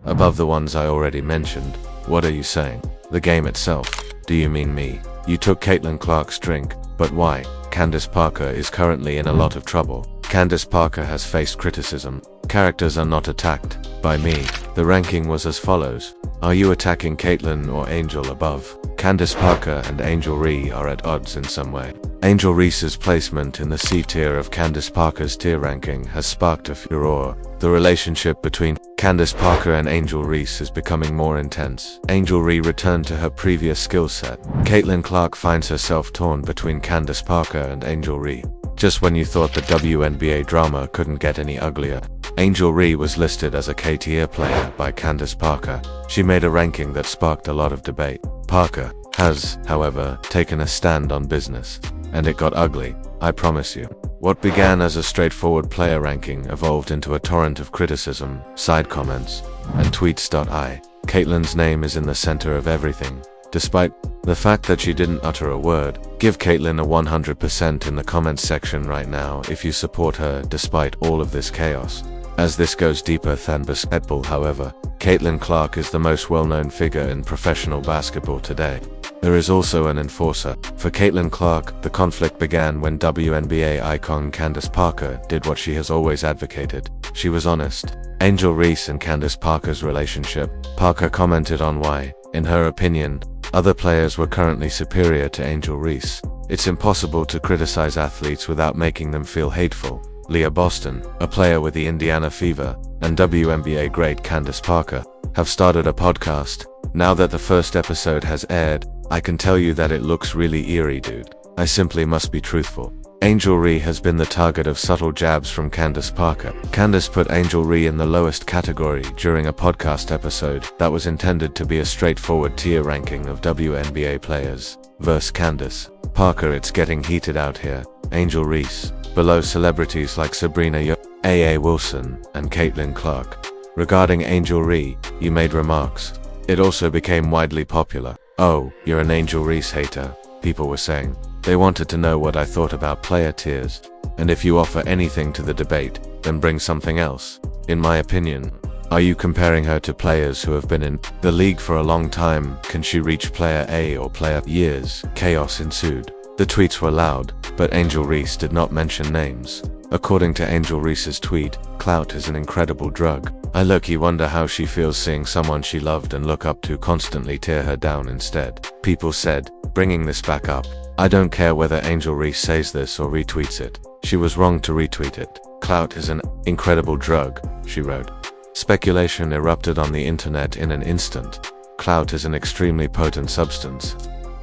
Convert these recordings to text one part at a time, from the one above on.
above the ones I already mentioned. What are you saying? The game itself? Do you mean me? You took Caitlin Clark's drink, but why? Candace Parker is currently in a lot of trouble. Candace Parker has faced criticism. Characters are not attacked by me. The ranking was as follows. Are you attacking Caitlin or Angel above? Candace Parker and Angel Reese are at odds in some way. Angel Reese's placement in the C tier of Candace Parker's tier ranking has sparked a furore. The relationship between Candace Parker and Angel Reese is becoming more intense. Angel Reese returned to her previous skill set. Caitlin Clark finds herself torn between Candace Parker and Angel Reese. Just when you thought the WNBA drama couldn't get any uglier, Angel Reese was listed as a K-tier player by Candace Parker. She made a ranking that sparked a lot of debate. Parker has, however, taken a stand on business. And it got ugly, I promise you. What began as a straightforward player ranking evolved into a torrent of criticism, side comments, and tweets. Caitlin's name is in the center of everything. Despite the fact that she didn't utter a word, give Caitlin a 100% in the comments section right now if you support her despite all of this chaos. As this goes deeper than basketball, however, Caitlin Clark is the most well-known figure in professional basketball today. There is also an enforcer. For Caitlin Clark, the conflict began when WNBA icon Candace Parker did what she has always advocated. She was honest. Angel Reese and Candace Parker's relationship. Parker commented on why, in her opinion, other players were currently superior to Angel Reese. It's impossible to criticize athletes without making them feel hateful. Leah Boston, a player with the Indiana Fever, and WNBA great Candace Parker, have started a podcast. Now that the first episode has aired, I can tell you that it looks really eerie, dude. I simply must be truthful. Angel Reese has been the target of subtle jabs from Candace Parker. Candace put Angel Reese in the lowest category during a podcast episode that was intended to be a straightforward tier ranking of WNBA players. Versus Candace Parker. It's getting heated out here. Angel Reese. Below celebrities like Sabrina A.A. Wilson and Caitlin Clark. Regarding Angel Reese, you made remarks. It also became widely popular. Oh, you're an Angel Reese hater, people were saying. They wanted to know what I thought about player tiers. And if you offer anything to the debate, then bring something else. In my opinion, are you comparing her to players who have been in the league for a long time? Can she reach player A or player years? Chaos ensued. The tweets were loud, but Angel Reese did not mention names. According to Angel Reese's tweet, clout is an incredible drug. I low-key wonder how she feels seeing someone she loved and look up to constantly tear her down instead. People said, bringing this back up, I don't care whether Angel Reese says this or retweets it. She was wrong to retweet it. Clout is an incredible drug, she wrote. Speculation erupted on the internet in an instant. Clout is an extremely potent substance.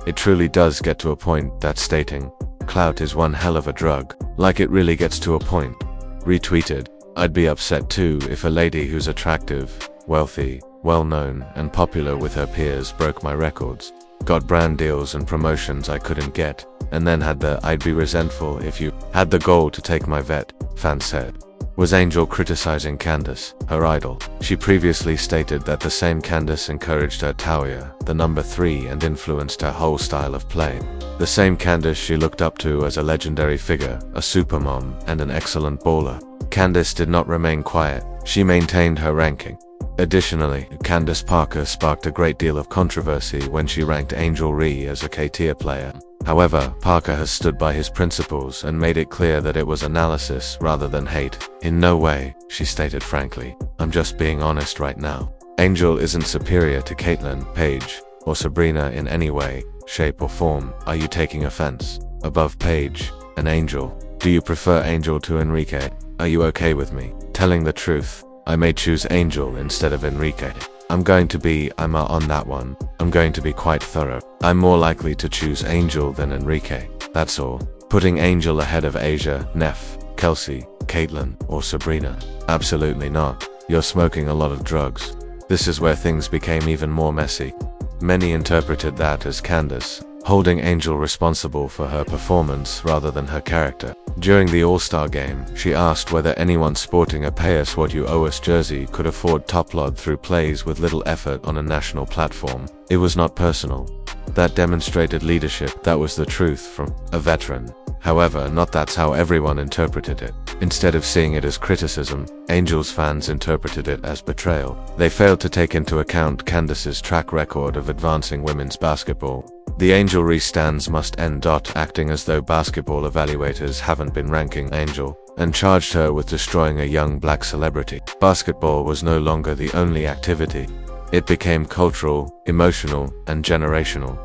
It truly does get to a point that stating, clout is one hell of a drug, like it really gets to a point. Retweeted. I'd be upset too if a lady who's attractive, wealthy, well-known, and popular with her peers broke my records, got brand deals and promotions I couldn't get, and then had the I'd be resentful if you had the goal to take my vet, fans said. Was Angel criticizing Candace, her idol? She previously stated that the same Candace encouraged her Tauya, the number 3, and influenced her whole style of play. The same Candace she looked up to as a legendary figure, a supermom, and an excellent baller. Candace did not remain quiet. She maintained her ranking. Additionally, Candace Parker sparked a great deal of controversy when she ranked Angel Reese as a K-tier player. However, Parker has stood by his principles and made it clear that it was analysis rather than hate. In no way, she stated frankly, I'm just being honest right now. Angel isn't superior to Caitlin, Paige, or Sabrina in any way, shape or form. Are you taking offense? Above Paige and Angel, do you prefer Angel to Enrique? Are you okay with me telling the truth? I may choose Angel instead of Enrique. I'm on that one. I'm going to be quite thorough. I'm more likely to choose Angel than Enrique. That's all. Putting Angel ahead of Asia, Neff, Kelsey, Caitlin, or Sabrina? Absolutely not. You're smoking a lot of drugs. This is where things became even more messy. Many interpreted that as Candace holding Angel responsible for her performance rather than her character. During the All-Star game, she asked whether anyone sporting a Pay Us What You Owe Us jersey could afford top lot through plays with little effort on a national platform. It was not personal. That demonstrated leadership. That was the truth from a veteran. However, not that's how everyone interpreted it. Instead of seeing it as criticism, Angels fans interpreted it as betrayal. They failed to take into account Candace's track record of advancing women's basketball. The Angel Reese stands must end. Acting as though basketball evaluators haven't been ranking Angel, and charged her with destroying a young black celebrity. Basketball was no longer the only activity. It became cultural, emotional, and generational.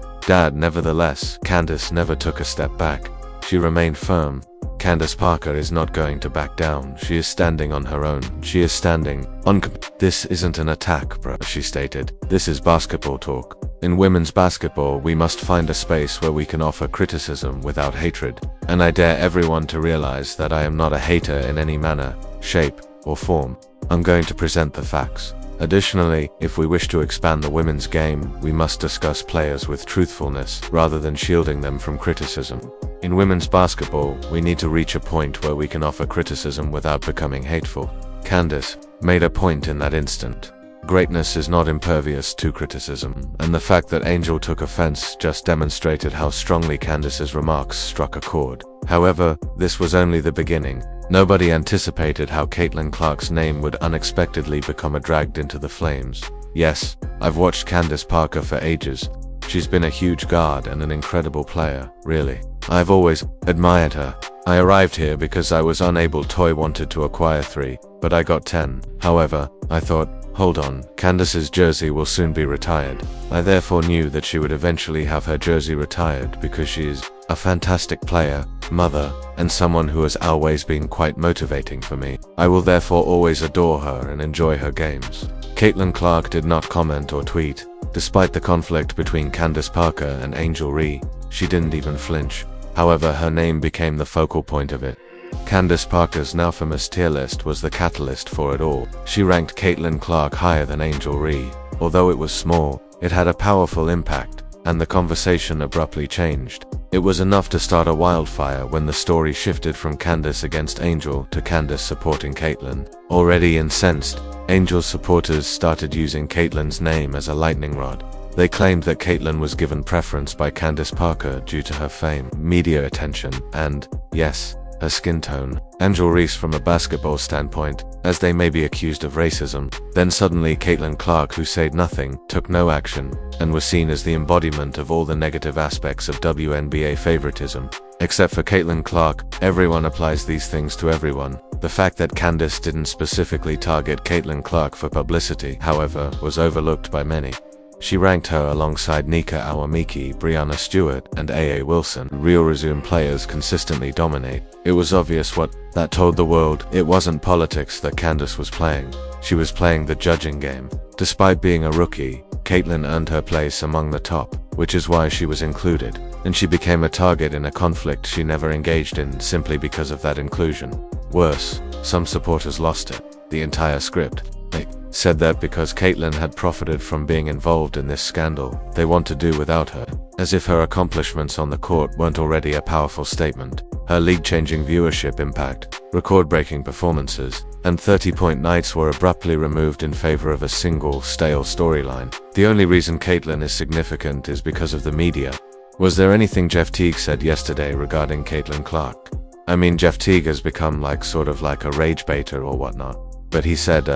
Nevertheless, Candace never took a step back. She remained firm. Candace Parker is not going to back down. She is standing on her own. She is standing on. This isn't an attack, bruh, she stated. This is basketball talk. In women's basketball, we must find a space where we can offer criticism without hatred. And I dare everyone to realize that I am not a hater in any manner, shape, or form. I'm going to present the facts. Additionally, if we wish to expand the women's game, we must discuss players with truthfulness rather than shielding them from criticism. In women's basketball, we need to reach a point where we can offer criticism without becoming hateful. Candace made a point in that instant. Greatness is not impervious to criticism, and the fact that Angel took offense just demonstrated how strongly Candace's remarks struck a chord. However, this was only the beginning. Nobody anticipated how Caitlin Clark's name would unexpectedly become dragged into the flames. Yes, I've watched Candace Parker for ages. She's been a huge guard and an incredible player, really. I've always admired her. I arrived here because I was unable. Toy wanted to acquire 3, but I got 10. However, I thought, hold on, Candace's jersey will soon be retired. I therefore knew that she would eventually have her jersey retired because she is a fantastic player, mother, and someone who has always been quite motivating for me. I will therefore always adore her and enjoy her games. Caitlin Clark did not comment or tweet. Despite the conflict between Candace Parker and Angel Reese, she didn't even flinch. However, her name became the focal point of it. Candace Parker's now famous tier list was the catalyst for it all. She ranked Caitlin Clark higher than Angel Reese. Although it was small, it had a powerful impact, and the conversation abruptly changed. It was enough to start a wildfire when the story shifted from Candace against Angel to Candace supporting Caitlin. Already incensed, Angel's supporters started using Caitlin's name as a lightning rod. They claimed that Caitlin was given preference by Candace Parker due to her fame, media attention, and, yes, her skin tone. Angel Reese from a basketball standpoint, as they may be accused of racism. Then suddenly Caitlin Clark, who said nothing, took no action, and was seen as the embodiment of all the negative aspects of WNBA favoritism. Except for Caitlin Clark, everyone applies these things to everyone. The fact that Candace didn't specifically target Caitlin Clark for publicity, however, was overlooked by many. She ranked her alongside Nika Awamiki, Brianna Stewart, and A.A. Wilson. Real resume players consistently dominate. It was obvious what that told the world. It wasn't politics that Candace was playing. She was playing the judging game. Despite being a rookie, Caitlin earned her place among the top, which is why she was included, and she became a target in a conflict she never engaged in simply because of that inclusion. Worse, some supporters lost it. The entire script. They said that because Caitlin had profited from being involved in this scandal, they want to do without her, as if her accomplishments on the court weren't already a powerful statement. Her league-changing viewership impact, record-breaking performances, and 30-point nights were abruptly removed in favor of a single, stale storyline. The only reason Caitlin is significant is because of the media. Was there anything Jeff Teague said yesterday regarding Caitlin Clark? I mean, Jeff Teague has become sort of like a rage baiter or whatnot. But he said,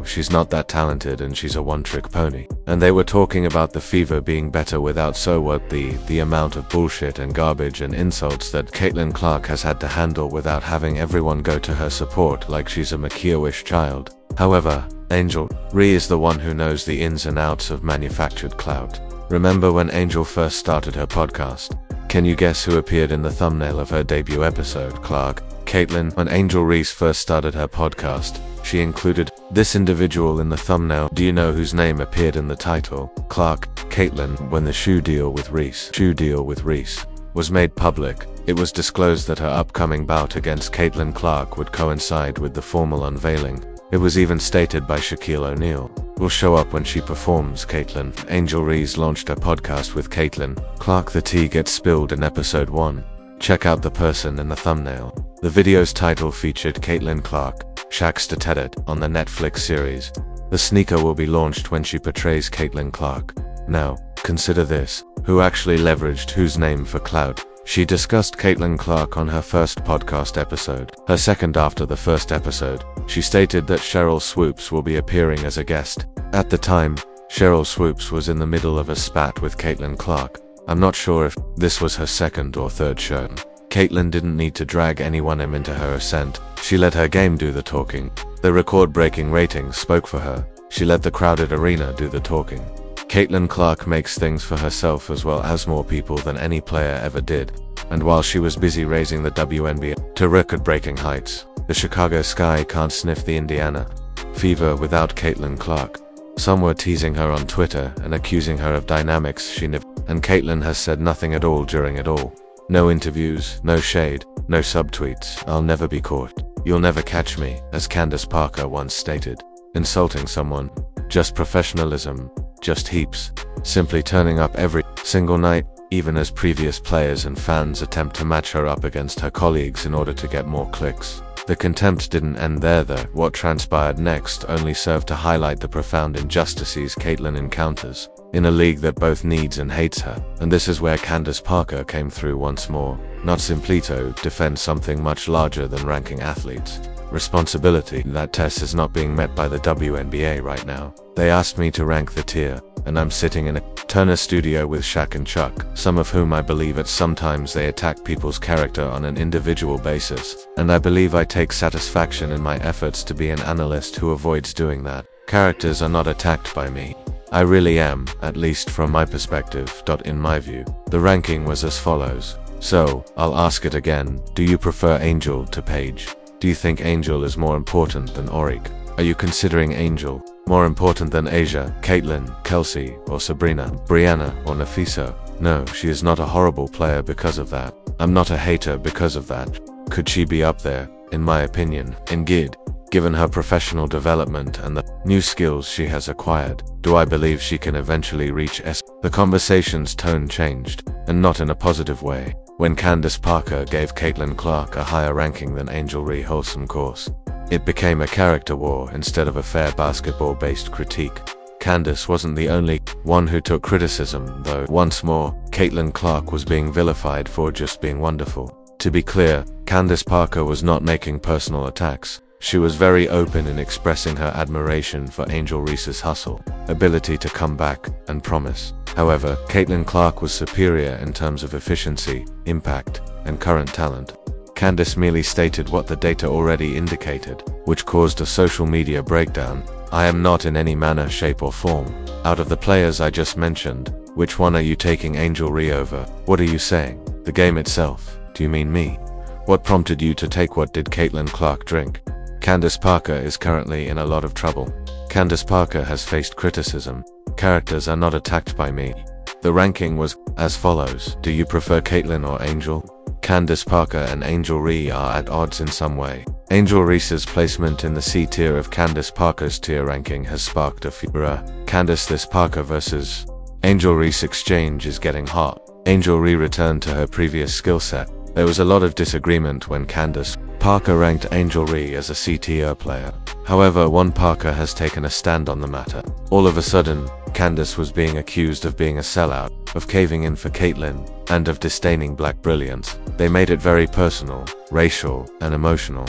she's not that talented and she's a one-trick pony. And they were talking about the Fever being better without the amount of bullshit and garbage and insults that Caitlin Clark has had to handle without having everyone go to her support like she's a Makio-ish child. However, Angel Reese is the one who knows the ins and outs of manufactured clout. Remember when Angel first started her podcast? Can you guess who appeared in the thumbnail of her debut episode? Clark. Caitlin. When Angel Reese first started her podcast, she included this individual in the thumbnail. Do you know whose name appeared in the title? Clark. Caitlin. When the shoe deal with Reese was made public, it was disclosed that her upcoming bout against Caitlin Clark would coincide with the formal unveiling. It was even stated by Shaquille O'Neal. Will show up when she performs. Caitlin. Angel Reese launched her podcast with Caitlin Clark. The tea gets spilled in episode 1. Check out the person in the thumbnail. The video's title featured Caitlin Clark, Shaq's Tetet, on the Netflix series. The sneaker will be launched when she portrays Caitlin Clark. Now, Consider this, who actually leveraged whose name for clout. She discussed Caitlin Clark on her first podcast episode. Her second after the first episode, she stated that Cheryl Swoops will be appearing as a guest. At the time, Cheryl Swoops was in the middle of a spat with Caitlin Clark. I'm not sure if this was her second or third show. Caitlin didn't need to drag anyone into her ascent. She let her game do the talking. The record-breaking ratings spoke for her. She let the crowded arena do the talking. Caitlin Clark makes things for herself as well as more people than any player ever did. And while she was busy raising the WNBA to record-breaking heights, the Chicago Sky can't sniff the Indiana Fever without Caitlin Clark. Some were teasing her on Twitter and accusing her of dynamics she never, and Caitlin has said nothing at all during it all. No interviews, no shade, no subtweets. I'll never be caught. You'll never catch me, as Candace Parker once stated. Insulting someone. Just professionalism. Just heaps. Simply turning up every single night, even as previous players and fans attempt to match her up against her colleagues in order to get more clicks. The contempt didn't end there though. What transpired next only served to highlight the profound injustices Caitlin encounters in a league that both needs and hates her. And this is where Candace Parker came through once more. Not simply to defend something much larger than ranking athletes. Responsibility. That test is not being met by the WNBA right now. They asked me to rank the tier, and I'm sitting in a Turner studio with Shaq and Chuck, some of whom I believe at sometimes they attack people's character on an individual basis, and I believe I take satisfaction in my efforts to be an analyst who avoids doing that. Characters are not attacked by me. I really am, at least from my perspective. In my view, the ranking was as follows. So, I'll ask it again, do you prefer Angel to Paige? Do you think Angel is more important than Auric? Are you considering Angel more important than Asia, Caitlin, Kelsey, or Sabrina, Brianna, or Nafisa? No, she is not a horrible player because of that. I'm not a hater because of that. Could she be up there, in my opinion, in GID? Given her professional development and the new skills she has acquired, do I believe she can eventually reach S? The conversation's tone changed, and not in a positive way, when Candace Parker gave Caitlin Clark a higher ranking than Angel Reese. Wholesome course. It became a character war instead of a fair basketball-based critique. Candace wasn't the only one who took criticism, though. Once more, Caitlin Clark was being vilified for just being wonderful. To be clear, Candace Parker was not making personal attacks. She was very open in expressing her admiration for Angel Reese's hustle, ability to come back, and promise. However, Caitlin Clark was superior in terms of efficiency, impact, and current talent. Candace merely stated what the data already indicated, which caused a social media breakdown. I am not in any manner, shape or form. Out of the players I just mentioned, which one are you taking Angel Reese over? What are you saying? The game itself? Do you mean me? What prompted you to take? What did Caitlin Clark drink? Candace Parker is currently in a lot of trouble. Candace Parker has faced criticism. Characters are not attacked by me. The ranking was as follows. Do you prefer Caitlin or Angel? Candace Parker and Angel Reese are at odds in some way. Angel Reese's placement in the C tier of Candace Parker's tier ranking has sparked a furor. Candace this Parker versus Angel Reese exchange is getting hot. Angel Reese returned to her previous skill set. There was a lot of disagreement when Candace Parker ranked Angel Reese as a C tier player. However, one Parker has taken a stand on the matter. All of a sudden, Candace was being accused of being a sellout, of caving in for Caitlin, and of disdaining black brilliance. They made it very personal, racial, and emotional.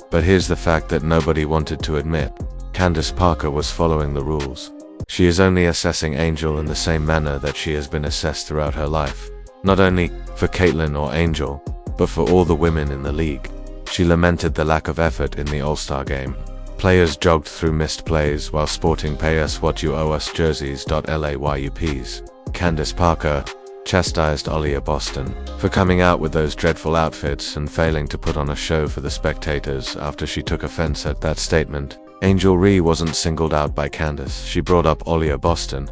But here's the fact that nobody wanted to admit. Candace Parker was following the rules. She is only assessing Angel in the same manner that she has been assessed throughout her life. Not only for Caitlin or Angel, but for all the women in the league. She lamented the lack of effort in the All-Star game. Players jogged through missed plays while sporting "Pay Us What You Owe Us" jerseys. Layups. Candace Parker chastised Aaliyah Boston for coming out with those dreadful outfits and failing to put on a show for the spectators after she took offense at that statement. Angel Reese wasn't singled out by Candace. She brought up Aaliyah Boston,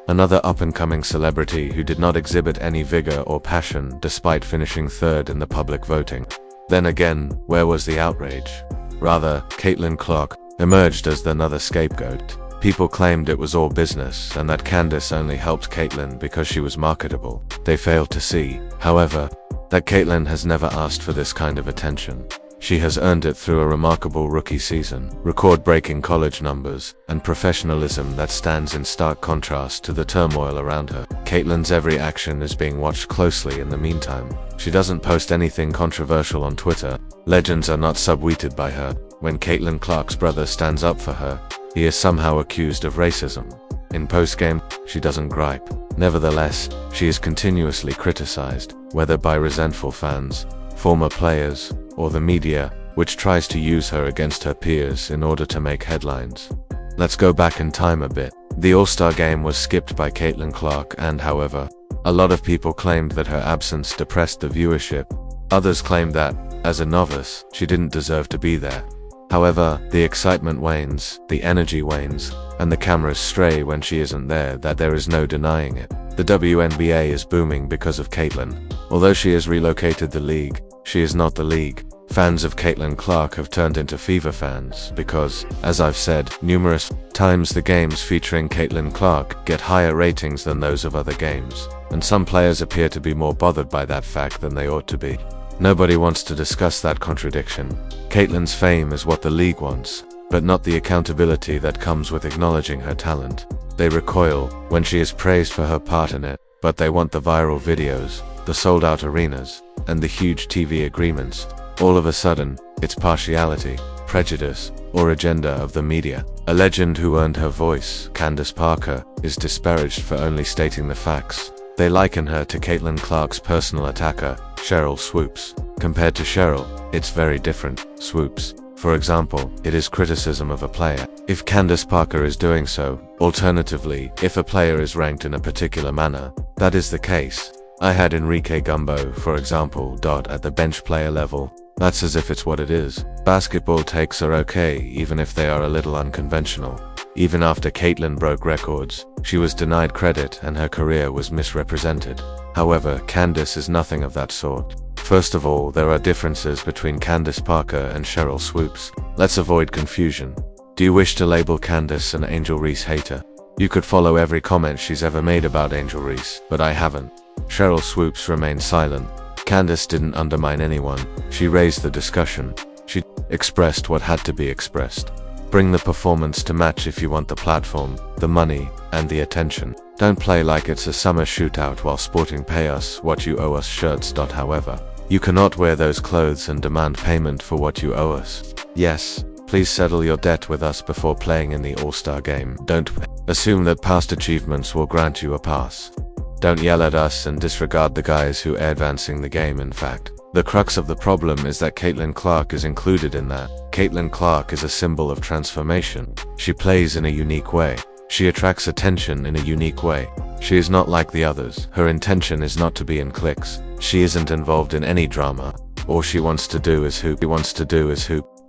another up-and-coming celebrity who did not exhibit any vigor or passion despite finishing third in the public voting. Then again, where was the outrage? Rather, Caitlin Clark emerged as another scapegoat. People claimed it was all business and that Candace only helped Caitlin because she was marketable. They failed to see, however, that Caitlin has never asked for this kind of attention. She has earned it through a remarkable rookie season, record-breaking college numbers, and professionalism that stands in stark contrast to the turmoil around her. Caitlyn's every action is being watched closely in the meantime. She doesn't post anything controversial on Twitter. Legends are not subtweeted by her. When Caitlin Clark's brother stands up for her, he is somehow accused of racism. In post-game, she doesn't gripe. Nevertheless, she is continuously criticized, whether by resentful fans, former players, or the media, which tries to use her against her peers in order to make headlines. Let's go back in time a bit. The All-Star game was skipped by Caitlin Clark and, however, a lot of people claimed that her absence depressed the viewership. Others claimed that, as a novice, she didn't deserve to be there. However, the excitement wanes, the energy wanes, and the cameras stray when she isn't there, that there is no denying it. The WNBA is booming because of Caitlin. Although she has relocated the league, she is not the league. Fans of Caitlin Clark have turned into Fever fans because, as I've said numerous times, the games featuring Caitlin Clark get higher ratings than those of other games, and some players appear to be more bothered by that fact than they ought to be. Nobody wants to discuss that contradiction. Caitlyn's fame is what the league wants, but not the accountability that comes with acknowledging her talent. They recoil when she is praised for her part in it, but they want the viral videos, the sold-out arenas, and the huge TV agreements. All of a sudden, it's partiality, prejudice, or agenda of the media. A legend who earned her voice, Candace Parker, is disparaged for only stating the facts. They liken her to Caitlin Clark's personal attacker, Sheryl Swoopes. Compared to Sheryl, it's very different. Swoopes, for example, it is criticism of a player. If Candace Parker is doing so, alternatively, if a player is ranked in a particular manner, that is the case. I had Enrique Gumbo, for example, at the bench player level. That's as if it's what it is. Basketball takes are okay, even if they are a little unconventional. Even after Caitlin broke records, she was denied credit and her career was misrepresented. However, Candace is nothing of that sort. First of all, there are differences between Candace Parker and Sheryl Swoopes. Let's avoid confusion. Do you wish to label Candace an Angel Reese hater? You could follow every comment she's ever made about Angel Reese, but I haven't. Sheryl Swoopes remained silent. Candace didn't undermine anyone. She raised the discussion. She expressed what had to be expressed. Bring the performance to match if you want the platform, the money, and the attention. Don't play like it's a summer shootout while sporting pay us what you owe us shirts. However, you cannot wear those clothes and demand payment for what you owe us. Yes, please settle your debt with us before playing in the All-Star game. Don't assume that past achievements will grant you a pass. Don't yell at us and disregard the guys who are advancing the game. In fact, the crux of the problem is that Caitlin Clark is included in that. Caitlin Clark is a symbol of transformation. She plays in a unique way. She attracts attention in a unique way. She is not like the others. Her intention is not to be in cliques. She isn't involved in any drama. All she wants to do is hoop.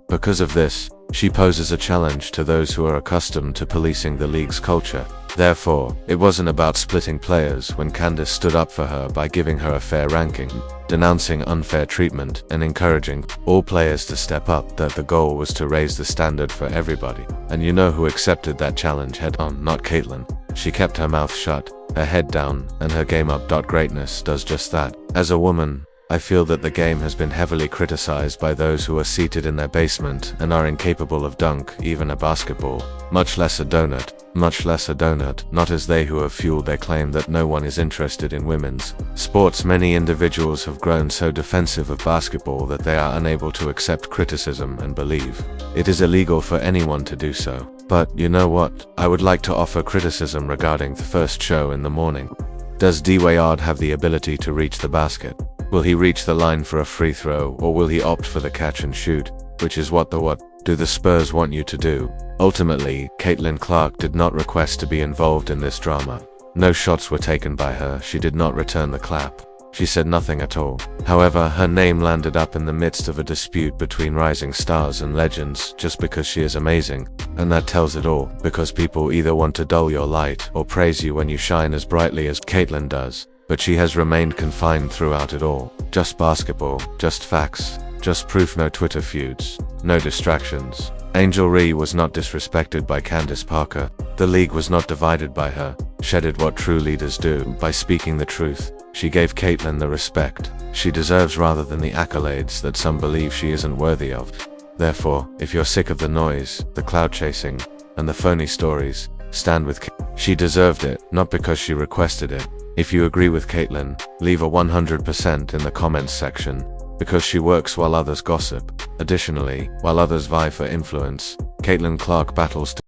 Because of this, she poses a challenge to those who are accustomed to policing the league's culture. Therefore, it wasn't about splitting players when Candace stood up for her by giving her a fair ranking, denouncing unfair treatment, and encouraging all players to step up. That the goal was to raise the standard for everybody. And you know who accepted that challenge head on? Not Caitlin. She kept her mouth shut, her head down, and her game up. Greatness does just that. As a woman, I feel that the game has been heavily criticized by those who are seated in their basement and are incapable of dunk even a basketball, much less a donut. Not as they who have fueled their claim that no one is interested in women's sports. Many individuals have grown so defensive of basketball that they are unable to accept criticism and believe it is illegal for anyone to do so. But you know what? I would like to offer criticism regarding the first show in the morning. Does Dwayne have the ability to reach the basket? Will he reach the line for a free throw, or will he opt for the catch and shoot, which is what do the Spurs want you to do? Ultimately, Caitlin Clark did not request to be involved in this drama. No shots were taken by her. She did not return the clap. She said nothing at all. However, her name landed up in the midst of a dispute between rising stars and legends just because she is amazing. And that tells it all, because people either want to dull your light or praise you when you shine as brightly as Caitlin does. But she has remained confined throughout it all. Just basketball, just facts, just proof. No Twitter feuds, no distractions. Angel Reese was not disrespected by Candace Parker. The league was not divided by her. She did what true leaders do by speaking the truth. She gave Caitlyn the respect she deserves rather than the accolades that some believe she isn't worthy of. Therefore, if you're sick of the noise, the cloud chasing, and the phony stories, stand with Caitlyn. She deserved it, not because she requested it. If you agree with Caitlyn, leave a 100% in the comments section, because she works while others gossip. Additionally, while others vie for influence, Caitlyn Clark battles to